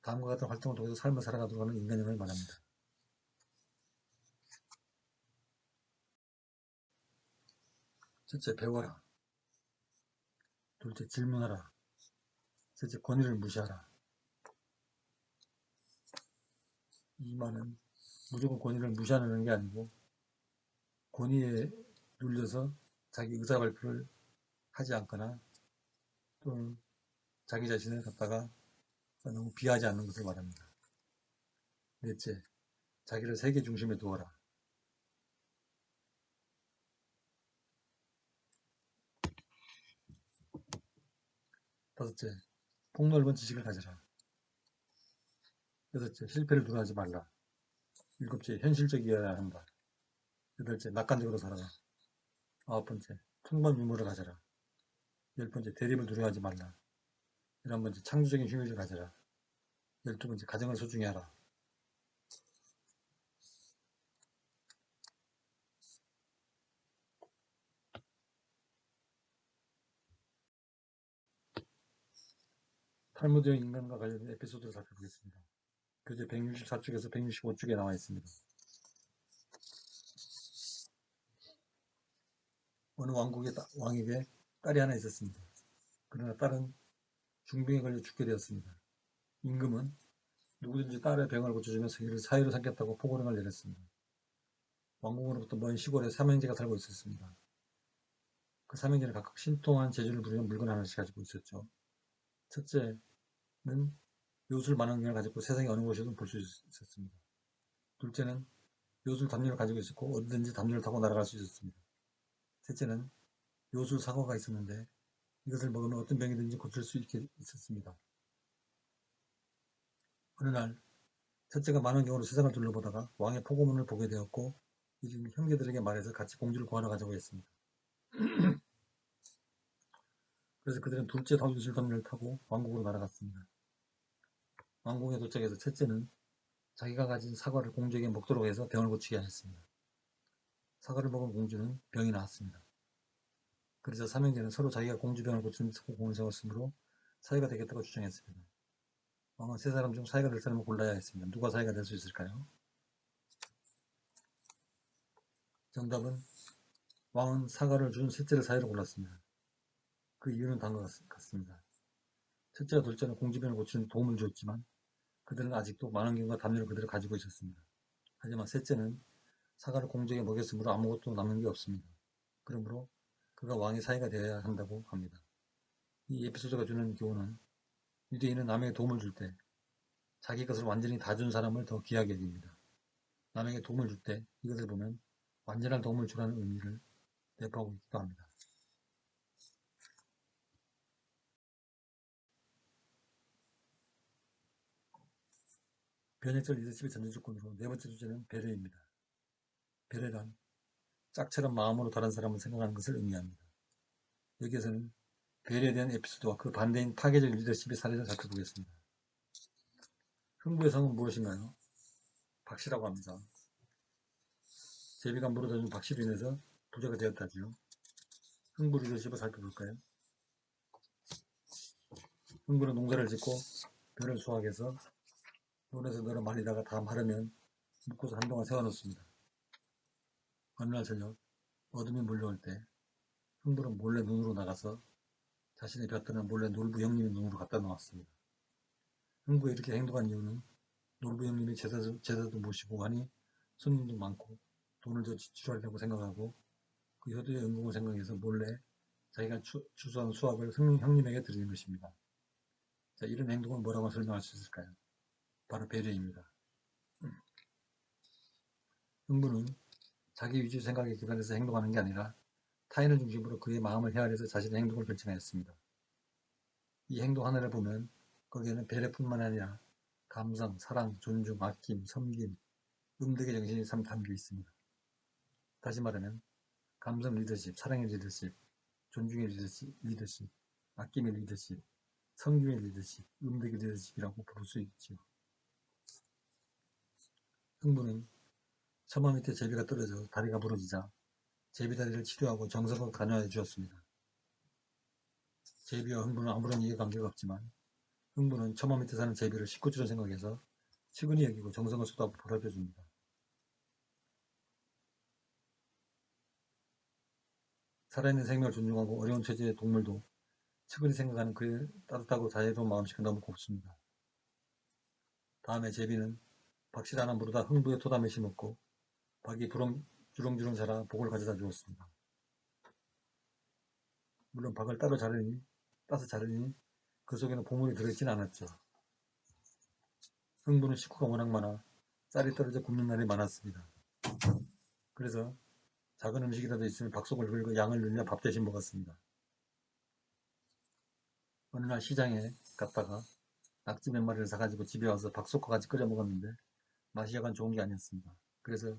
다음과 같은 활동을 통해서 삶을 살아가도록 하는 인간형을 말합니다. 첫째, 배워라. 둘째, 질문하라. 셋째, 권위를 무시하라. 이 말은 무조건 권위를 무시하는 게 아니고 권위에 눌려서 자기 의사 발표를 하지 않거나 또는 자기 자신을 갖다가 너무 비하지 않는 것을 말합니다. 넷째, 자기를 세계 중심에 두어라. 다섯째, 폭넓은 지식을 가져라. 여섯째, 실패를 두려워하지 말라. 일곱째, 현실적이어야 한다. 여덟째, 낙관적으로 살아라. 아홉 번째, 풍부한 유머를 가져라. 10번째, 대립을 두려워하지 말라. 11번째, 창조적인 휴식을 가져라. 12번째, 가정을 소중히 하라. 탈무드형 인간과 관련된 에피소드를 살펴보겠습니다. 교재 164쪽에서 165쪽에 나와 있습니다. 어느 왕국의 왕에게 딸이 하나 있었습니다. 그러나 딸은 중병에 걸려 죽게 되었습니다. 임금은 누구든지 딸의 병을 고쳐주면 그를 사위로 삼겠다고 포고령을 내렸습니다. 왕궁으로부터 먼 시골에 삼형제가 살고 있었습니다. 그 삼형제는 각각 신통한 재주를 부리는 물건 하나씩 가지고 있었죠. 첫째는 요술 만원경을 가지고 세상의 어느 곳이든 볼 수 있었습니다. 둘째는 요술 담요를 가지고 있었고 어디든지 담요를 타고 날아갈 수 있었습니다. 셋째는 요술 사과가 있었는데 이것을 먹으면 어떤 병이든지 고칠 수 있게 있었습니다. 어느 날 첫째가 만원경으로 세상을 둘러보다가 왕의 포고문을 보게 되었고 이는 형제들에게 말해서 같이 공주를 구하러 가자고 했습니다. 그래서 그들은 둘째 요술 담요를 타고 왕국으로 날아갔습니다. 왕궁에 도착해서 첫째는 자기가 가진 사과를 공주에게 먹도록 해서 병을 고치게 하였습니다. 사과를 먹은 공주는 병이 나았습니다. 그래서 삼형제는 서로 자기가 공주병을 고치는 공을 세웠으므로 사이가 되겠다고 주장했습니다. 왕은 세 사람 중 사이가 될 사람을 골라야 했습니다. 누가 사이가 될 수 있을까요? 정답은 왕은 사과를 준 셋째를 사이로 골랐습니다. 그 이유는 다음과 같습니다. 첫째와 둘째는 공주병을 고치는 도움을 주었지만 그들은 아직도 만원경과 담요를 그대로 가지고 있었습니다. 하지만 셋째는 사과를 공주에게 먹였으므로 아무것도 남는 게 없습니다. 그러므로 그가 왕의 사이가 되어야 한다고 합니다. 이 에피소드가 주는 교훈은 유대인은 남에게 도움을 줄 때 자기 것을 완전히 다 준 사람을 더 귀하게 여깁니다. 남에게 도움을 줄 때 이것을 보면 완전한 도움을 주라는 의미를 내포하고 있기도 합니다. 변혁적 리더십의 전제조건으로 네 번째 주제는 배려입니다. 배려란 짝처럼 마음으로 다른 사람을 생각하는 것을 의미합니다. 여기에서는 배려에 대한 에피소드와 그 반대인 파괴적 리더십의 사례를 살펴보겠습니다. 흥부의 성은 무엇인가요? 박씨라고 합니다. 제비가 물어다준 박씨로 인해서 부자가 되었다지요. 흥부 리더십을 살펴볼까요? 흥부는 농사를 짓고 벼를 수확해서 논에서 널어 말리다가 다 마르면 묶어서 한동안 세워놓습니다. 어느 날 저녁 어둠이 몰려올 때 흥부는 몰래 눈으로 나가서 자신의 벼들은 몰래 놀부 형님의 눈으로 갖다 놓았습니다. 흥부가 이렇게 행동한 이유는 놀부 형님이 제사도 모시고 하니 손님도 많고 돈을 더 지출하려고 생각하고 그 효도의 은공을 생각해서 몰래 자기가 추수한 수확을 형님에게 드리는 것입니다. 자, 이런 행동을 뭐라고 설명할 수 있을까요? 바로 배려입니다. 흥부는 자기 위주 생각에 기반해서 행동하는 게 아니라 타인을 중심으로 그의 마음을 헤아려서 자신의 행동을 결정하였습니다. 이 행동 하나를 보면 거기에는 배려뿐만 아니라 감성, 사랑, 존중, 아낌, 섬김, 음덕의 정신이 참 담겨 있습니다. 다시 말하면 감성 리더십, 사랑의 리더십, 존중의 리더십, 아낌의 리더십, 섬김의 리더십, 음덕의 리더십이라고 부를 수 있지요. 흥부는 처마 밑에 제비가 떨어져 다리가 부러지자 제비 다리를 치료하고 정성껏 간호해 주었습니다. 제비와 흥부는 아무런 이해관계가 없지만 흥부는 처마 밑에 사는 제비를 식구처럼 생각해서 측은히 여기고 정성을 쏟아 보살펴 줍니다. 살아있는 생명을 존중하고 어려운 처지의 동물도 측은히 생각하는 그의 따뜻하고 자애로운 마음씨가 너무 곱습니다. 다음에 제비는 박실 하나 물어다 흥부의 토담에 심었고 박이 주렁주렁 자라 복을 가져다 주었습니다. 물론 박을 따서 자르니 그 속에는 보물이 들어있진 않았죠. 흥부는 식구가 워낙 많아 쌀이 떨어져 굶는 날이 많았습니다. 그래서 작은 음식이라도 있으면 박속을 긁고 양을 늘려 밥 대신 먹었습니다. 어느 날 시장에 갔다가 낙지 몇 마리를 사가지고 집에 와서 박속과 같이 끓여 먹었는데 맛이 여간 좋은 게 아니었습니다. 그래서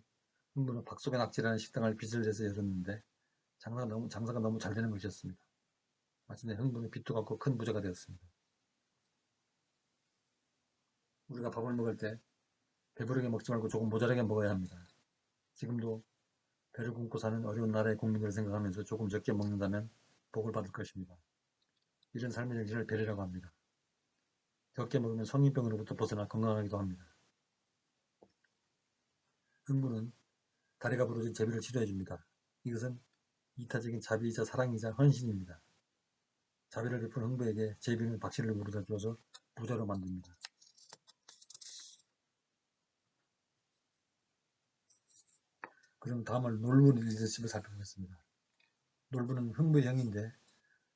흥부는 박속의 낙지라는 식당을 빚을 내서 열었는데 장사가 너무 잘 되는 것이었습니다. 마침내 흥분의 빛도 같고 큰 부자가 되었습니다. 우리가 밥을 먹을 때 배부르게 먹지 말고 조금 모자라게 먹어야 합니다. 지금도 배를 굶고 사는 어려운 나라의 국민들을 생각하면서 조금 적게 먹는다면 복을 받을 것입니다. 이런 삶의 정신을 배려라고 합니다. 적게 먹으면 성인병으로부터 벗어나 건강하기도 합니다. 흥부는 다리가 부러진 제비를 치료해줍니다. 이것은 이타적인 자비이자 사랑이자 헌신입니다. 자비를 베푼 흥부에게 제비는 박씨를 물어다 주어서 부자로 만듭니다. 그럼 다음은 놀부 리더십을 살펴보겠습니다. 놀부는 흥부의 형인데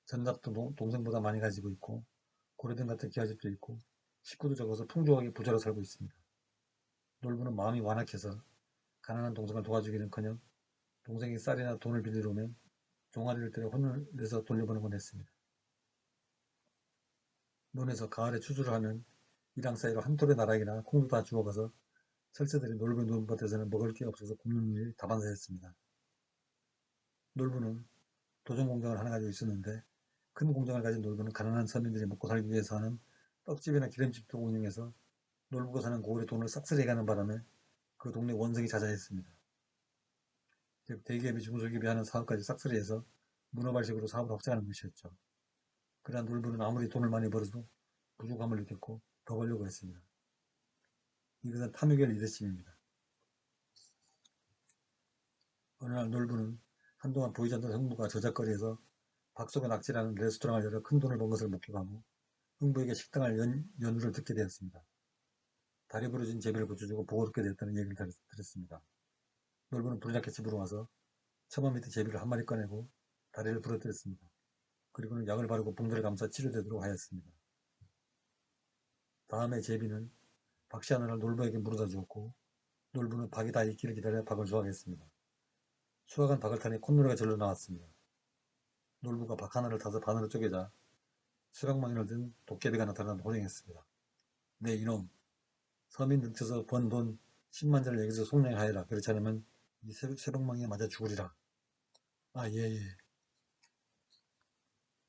전납도 동생보다 많이 가지고 있고 고려등 같은 기아집도 있고 식구도 적어서 풍족하게 부자로 살고 있습니다. 놀부는 마음이 완악해서 가난한 동생을 도와주기는커녕 동생이 쌀이나 돈을 빌리러 오면 종아리를 때려 혼을 내서 돌려보내곤 했습니다. 논에서 가을에 추수를 하면 이랑 사이로 한 톨의 나락이나 콩도 다 주워가서 철새들이 놀부 논밭에서는 먹을 게 없어서 굶는 일이 다반사였습니다. 놀부는 도전 공장을 하나 가지고 있었는데 큰 공장을 가진 놀부는 가난한 서민들이 먹고 살기 위해서 하는 떡집이나 기름집도 운영해서 놀부가 사는 고을에 돈을 싹쓸이 가는 바람에 그 동네 원성이 자자했습니다. 즉 대기업이 중소기업이 하는 사업까지 싹쓸이해서 문어발식으로 사업을 확장하는 것이었죠. 그러나 놀부는 아무리 돈을 많이 벌어도 부족함을 느꼈고 더 벌려고 했습니다. 이것은 탐욕의 리더십입니다. 어느 날 놀부는 한동안 보이지 않던 흥부가 저작거리에서 박속의 낙지라는 레스토랑을 열어 큰 돈을 번 것을 목격하고 흥부에게 식당을 연우를 듣게 되었습니다. 다리 부러진 제비를 고쳐주고 보고 듣게 되었다는 얘기를 들었습니다. 놀부는 불량게 집으로 와서 처마 밑에 제비를 한 마리 꺼내고 다리를 부러뜨렸습니다. 그리고는 약을 바르고 붕대를 감싸 치료되도록 하였습니다. 다음에 제비는 박씨 하나를 놀부에게 물어다 주었고 놀부는 박이 다 익기를 기다려 박을 수확했습니다. 수확한 박을 타니 콧노래가 절로 나왔습니다. 놀부가 박 하나를 타서 반으로 쪼개자 수각망이를 든 도깨비가 나타나 호령했습니다. 네 이놈, 서민 등쳐서 번 돈 10만짜리를 여기서 속량하여라. 그렇지 않으면 이 쇠방망이에 맞아 죽으리라. 아 예예.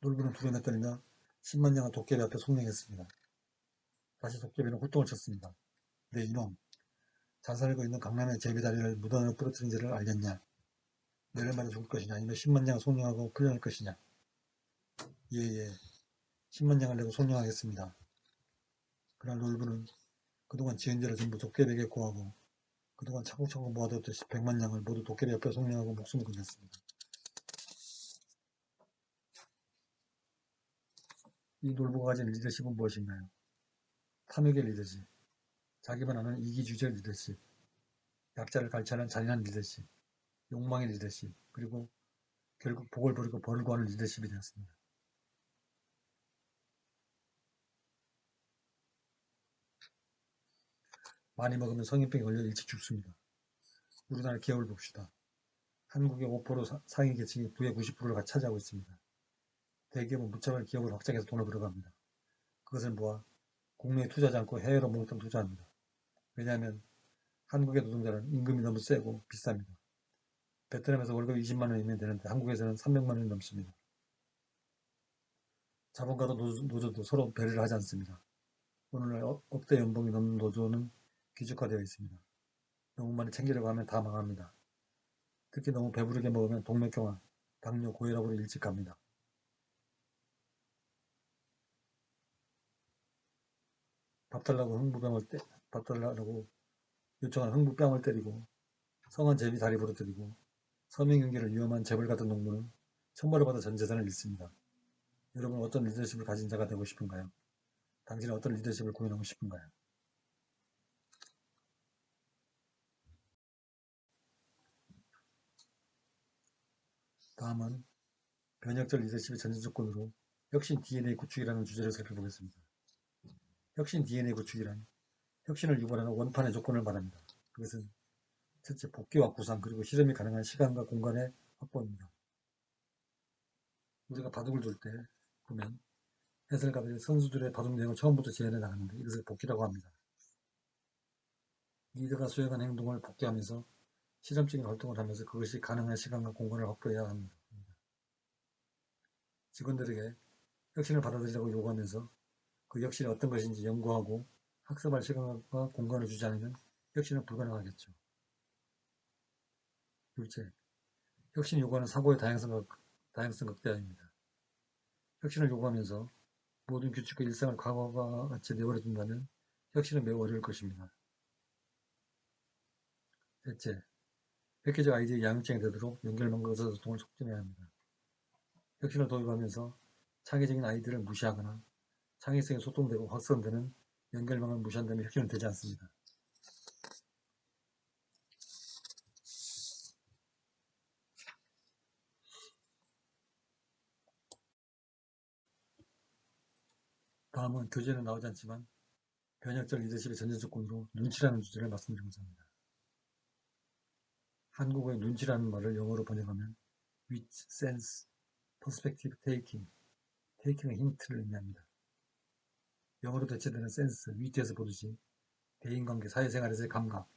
놀부는 두려움에 떨며 10만냥을 도깨비 앞에 속량했습니다. 다시 도깨비는 홀통을 쳤습니다. 네 이놈, 잘 살고 있는 강남의 제비다리를 무단으로 부러뜨린 죄를 알겠냐? 내일 말에 죽을 것이냐? 아니면 10만냥을 속량하고 풀려날 것이냐? 예예. 10만냥을 내고 속량하겠습니다. 그날 놀부는 그동안 지은 죄를 전부 도깨비에게 고하고 그동안 차곡차곡 모아뒀던 100만냥을 모두 도깨비 앞에 속량하고 목숨을 건졌습니다. 이 놀부가 가진 리더십은 무엇인가요? 탐욕의 리더십, 자기만 아는 이기주의적 리더십, 약자를 갈취하는 잔인한 리더십, 욕망의 리더십, 그리고 결국 복을 버리고 벌을 구하는 리더십이 되었습니다. 많이 먹으면 성인병에 걸려 일찍 죽습니다. 우리나라 기업을 봅시다. 한국의 5% 상위 계층이 부의 90%를 차지하고 있습니다. 대기업은 무차별 기업을 확장해서 돈을 벌어갑니다. 그것을 모아 국내에 투자하지 않고 해외로 몽땅 투자합니다. 왜냐하면 한국의 노동자는 임금이 너무 세고 비쌉니다. 베트남에서 월급 20만 원이면 되는데 한국에서는 300만 원이 넘습니다. 자본가도 노조도 서로 배려를 하지 않습니다. 오늘날 억대 연봉이 넘는 노조는 기축화되어 있습니다. 너무 많이 챙기려고 하면 다 망합니다. 특히 너무 배부르게 먹으면 동맥경화, 당뇨, 고혈압으로 일찍 갑니다. 밥 달라고 요청한 흥부뺨을 때리고 성한 제비 다리 부러뜨리고 서민경제를 위험한 재벌 같은 농부는 천벌을 받아 전 재산을 잃습니다. 여러분 어떤 리더십을 가진 자가 되고 싶은가요? 당신은 어떤 리더십을 구현하고 싶은가요? 다음은 변혁적 리더십의 전제 조건으로 혁신 DNA 구축이라는 주제를 살펴보겠습니다. 혁신 DNA 구축이란 혁신을 유발하는 원판의 조건을 말합니다. 그것은 첫째, 복귀와 구상 그리고 실험이 가능한 시간과 공간의 확보입니다. 우리가 바둑을 둘 때 보면 해설가들이 선수들의 바둑 내용을 처음부터 재현해 나가는데 이것을 복귀라고 합니다. 리더가 수행한 행동을 복귀하면서 실험적인 활동을 하면서 그것이 가능한 시간과 공간을 확보해야 합니다. 직원들에게 혁신을 받아들이라고 요구하면서 그 혁신이 어떤 것인지 연구하고 학습할 시간과 공간을 주지 않으면 혁신은 불가능하겠죠. 둘째, 혁신이 요구하는 사고의 다양성 극대화입니다. 혁신을 요구하면서 모든 규칙과 일상을 과거와 같이 내버려둔다면 혁신은 매우 어려울 것입니다. 셋째, 획기적 아이디어의 양육장이 되도록 연결망과 의사소통을 촉진해야 합니다. 혁신을 도입하면서 창의적인 아이디어를 무시하거나 창의성이 소통되고 확산되는 연결망을 무시한다면 혁신은 되지 않습니다. 다음은 교재에는 나오지 않지만 변혁적 리더십의 전제조건으로 눈치라는 주제를 말씀드리고자 합니다. 한국어의 눈치라는 말을 영어로 번역하면 wit, sense, perspective taking, taking의 힌트를 의미합니다. 영어로 대체되는 sense, wit에서 보듯이 대인관계, 사회생활에서의 감각,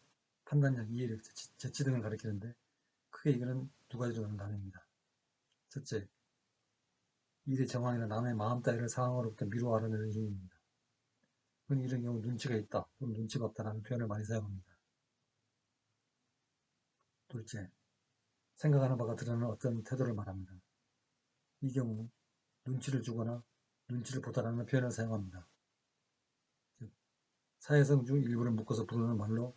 판단력, 이해력, 재치 등을 가리키는데 크게 이거는 두 가지로 나눈 단어입니다. 첫째, 일의 정황이나 남의 마음 따위를 상황으로부터 미루어 알아내는 힘입니다. 흔히 이런 경우 눈치가 있다 또는 눈치가 없다라는 표현을 많이 사용합니다. 둘째, 생각하는 바가 드러나는 어떤 태도를 말합니다. 이 경우 눈치를 주거나 눈치를 보다라는 표현을 사용합니다. 즉, 사회성 중 일부를 묶어서 부르는 말로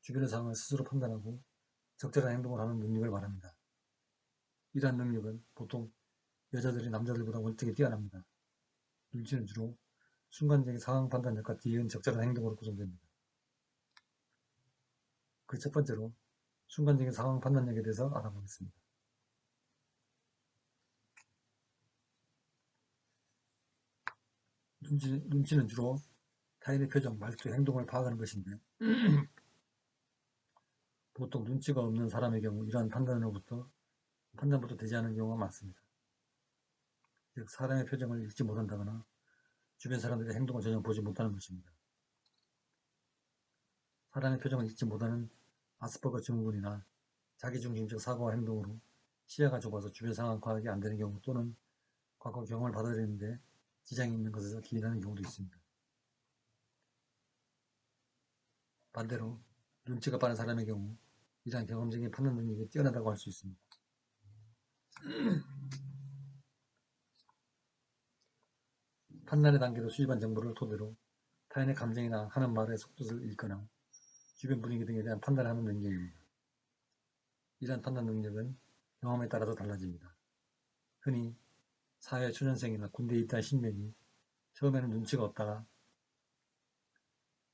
주변의 상황을 스스로 판단하고 적절한 행동을 하는 능력을 말합니다. 이러한 능력은 보통 여자들이 남자들보다 월등히 뛰어납니다. 눈치는 주로 순간적인 상황 판단력과 뒤이은 적절한 행동으로 구성됩니다. 그 첫 번째로 순간적인 상황 판단력에 대해서 알아보겠습니다. 눈치는 주로 타인의 표정, 말투, 행동을 파악하는 것인데 보통 눈치가 없는 사람의 경우 이러한 판단부터 되지 않은 경우가 많습니다. 즉 사람의 표정을 읽지 못한다거나 주변 사람들의 행동을 전혀 보지 못하는 것입니다. 사람의 표정을 읽지 못하는 아스퍼거 증후군이나 자기중심적 사고와 행동으로 시야가 좁아서 주변 상황 파악이 안 되는 경우 또는 과거 경험을 받아들이는데 지장이 있는 것에서 기인하는 경우도 있습니다. 반대로 눈치가 빠른 사람의 경우 이러한 경험적인 판단 능력이 뛰어나다고 할 수 있습니다. 판단의 단계로 수집한 정보를 토대로 타인의 감정이나 하는 말의 속뜻을 읽거나 주변 분위기 등에 대한 판단을 하는 능력입니다. 이러한 판단 능력은 경험에 따라서 달라집니다. 흔히 사회 초년생이나 군대에 입대한 신병이 처음에는 눈치가 없다가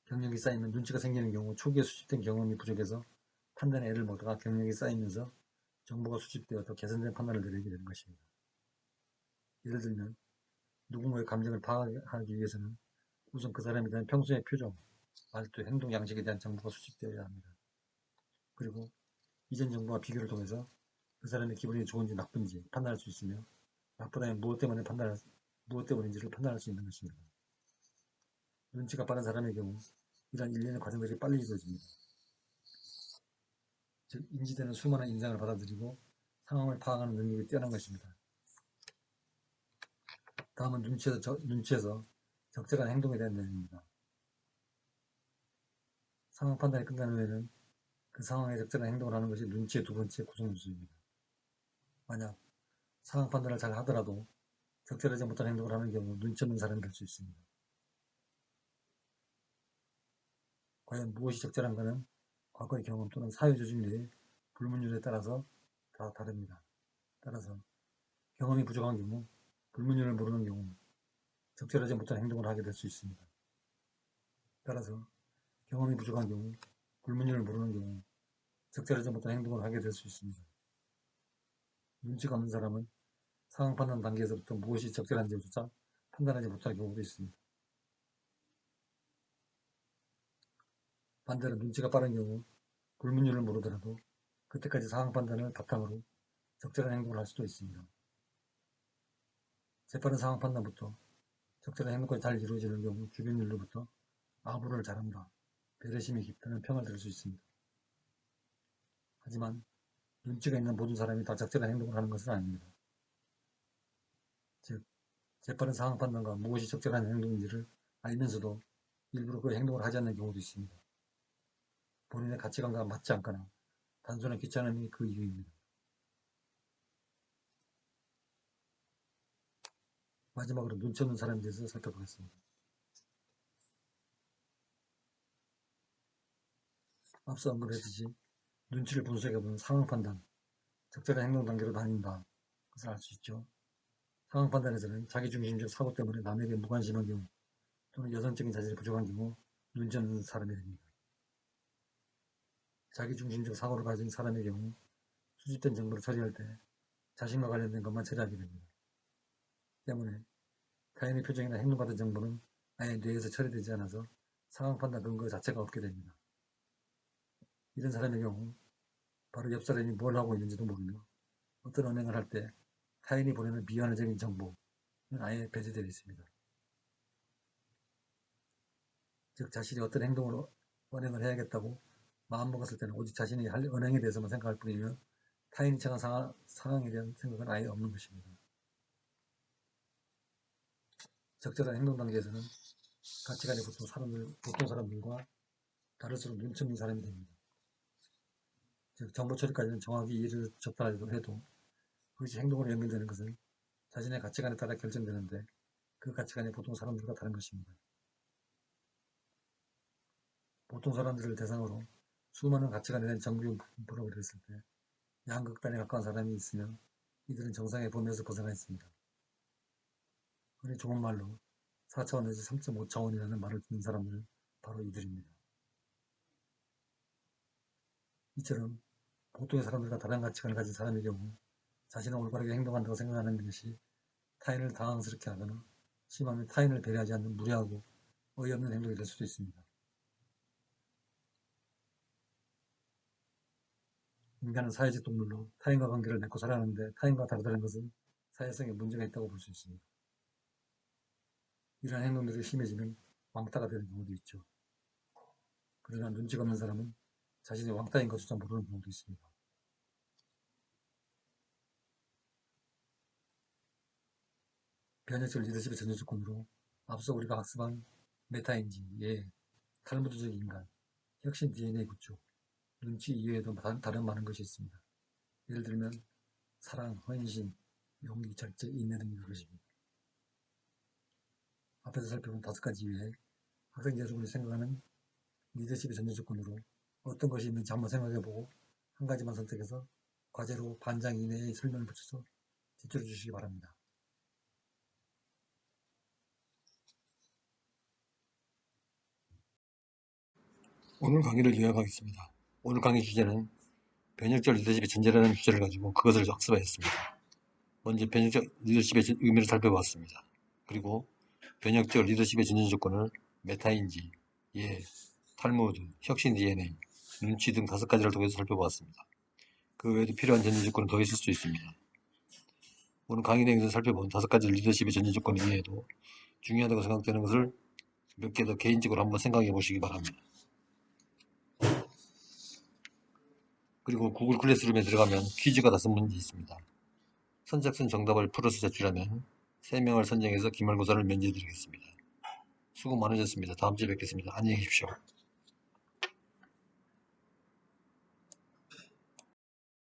경력이 쌓이면 눈치가 생기는 경우 초기에 수집된 경험이 부족해서 판단에 애를 먹다가 경력이 쌓이면서 정보가 수집되어 더 개선된 판단을 내리게 되는 것입니다. 예를 들면 누군가의 감정을 파악하기 위해서는 우선 그 사람에 대한 평소의 표정, 말투, 행동 양식에 대한 정보가 수집되어야 합니다. 그리고 이전 정보와 비교를 통해서 그 사람의 기분이 좋은지 나쁜지 판단할 수 있으며 나쁘다면 무엇 때문인지를 판단할 수 있는 것입니다. 눈치가 빠른 사람의 경우 이러한 일련의 과정들이 빨리 이루어집니다. 즉 인지되는 수많은 인상을 받아들이고 상황을 파악하는 능력이 뛰어난 것입니다. 다음은 눈치에서 적절한 행동에 대한 내용입니다. 상황 판단이 끝난 후에는 그 상황에 적절한 행동을 하는 것이 눈치의 두 번째 구성 요소입니다. 만약 상황 판단을 잘 하더라도 적절하지 못한 행동을 하는 경우 눈치 없는 사람이 될 수 있습니다. 과연 무엇이 적절한가는 과거의 경험 또는 사회 조직 내의 불문율에 따라서 다 다릅니다. 따라서 경험이 부족한 경우, 불문율을 모르는 경우 적절하지 못한 행동을 하게 될 수 있습니다. 따라서 경험이 부족한 경우, 불문율을 모르는 경우 적절하지 못한 행동을 하게 될 수 있습니다. 눈치가 없는 사람은 상황 판단 단계에서부터 무엇이 적절한지조차 판단하지 못할 경우도 있습니다. 반대로 눈치가 빠른 경우 불문율을 모르더라도 그때까지 상황 판단을 바탕으로 적절한 행동을 할 수도 있습니다. 재빠른 상황 판단부터 적절한 행동까지 잘 이루어지는 경우 주변 인로부터 아부를 잘한다, 배려심이 깊다는 평을 들을 수 있습니다. 하지만 눈치가 있는 모든 사람이 다 적절한 행동을 하는 것은 아닙니다. 즉 재빠른 상황 판단과 무엇이 적절한 행동인지를 알면서도 일부러 그 행동을 하지 않는 경우도 있습니다. 본인의 가치관과 맞지 않거나 단순한 귀찮음이 그 이유입니다. 마지막으로 눈치 없는 사람에 대해서 살펴보겠습니다. 앞서 언급했듯이 눈치를 분석해보면 상황 판단, 적절한 행동 단계로 나뉜다. 것을 알 수 있죠. 상황 판단에서는 자기중심적 사고 때문에 남에게 무관심한 경우 또는 여성적인 자질이 부족한 경우 눈치 없는 사람이 됩니다. 자기중심적 사고를 가진 사람의 경우 수집된 정보를 처리할 때 자신과 관련된 것만 처리하게 됩니다. 때문에 타인의 표정이나 행동 같은 정보는 아예 뇌에서 처리되지 않아서 상황 판단 근거 자체가 없게 됩니다. 이런 사람의 경우 바로 옆 사람이 뭘 하고 있는지도 모르며 어떤 언행을 할 때 타인이 보내는 비언어적인 정보는 아예 배제되어 있습니다. 즉 자신이 어떤 언행을 해야겠다고 마음먹었을 때는 오직 자신이 할 언행에 대해서만 생각할 뿐이며 타인이 처한 상황에 대한 생각은 아예 없는 것입니다. 적절한 행동 단계에서는 가치관이 보통 사람들과 다를수록 눈치 없는 사람이 됩니다. 즉 정보 처리까지는 정확히 이해를 접하려 해도 그것이 행동으로 연결되는 것은 자신의 가치관에 따라 결정되는데 그 가치관이 보통 사람들과 다른 것입니다. 보통 사람들을 대상으로 수많은 가치관에 대한 정규 분석을 했을 때 양극단에 가까운 사람이 있으면 이들은 정상의 범위에서 벗어나 있습니다. 흔히 좋은 말로 4차원 내지 3.5차원이라는 말을 듣는 사람들은 바로 이들입니다. 이처럼 보통의 사람들과 다른 가치관을 가진 사람의 경우 자신은 올바르게 행동한다고 생각하는 것이 타인을 당황스럽게 하거나 심하면 타인을 배려하지 않는 무례하고 어이없는 행동이 될 수도 있습니다. 인간은 사회적 동물로 타인과 관계를 맺고 살아가는데 타인과 다르다는 것은 사회성에 문제가 있다고 볼 수 있습니다. 이러한 행동들이 심해지면 왕따가 되는 경우도 있죠. 그러나 눈치가 없는 사람은 자신이 왕따인 것조차 모르는 경우도 있습니다. 변혁적 리더십의 전제 조건으로 앞서 우리가 학습한 메타인지, 예, 탈무드적 인간, 혁신 DNA 구축, 눈치 이외에도 다른 많은 것이 있습니다. 예를 들면 사랑, 헌신, 용기, 절제, 인내 등이 그것입니다. 앞에서 살펴본 5가지 이외에 학생 여러분이 생각하는 리더십의 전제 조건으로 어떤 것이 있는지 한번 생각해보고 한 가지만 선택해서 과제로 반장 이내의 설명을 붙여서 제출해 주시기 바랍니다. 오늘 강의를 요약하겠습니다. 오늘 강의 주제는 변혁적 리더십의 전제라는 주제를 가지고 그것을 학습하였습니다. 먼저 변혁적 리더십의 의미를 살펴봤습니다. 그리고 변혁적 리더십의 전제 조건을 메타인지, 예, 탈무드, 혁신 DNA, 눈치 등 5가지를 통해서 살펴보았습니다. 그 외에도 필요한 전제 조건은 더 있을 수 있습니다. 오늘 강의 내용에서 살펴본 5가지 리더십의 전제 조건 이외에도 중요하다고 생각되는 것을 몇 개 더 개인적으로 한번 생각해 보시기 바랍니다. 그리고 구글 클래스룸에 들어가면 퀴즈가 5문제 있습니다. 선착순 정답을 풀어서 제출하면 3명을 선정해서 기말고사를 면제해 드리겠습니다. 수고 많으셨습니다. 다음 주에 뵙겠습니다. 안녕히 계십시오.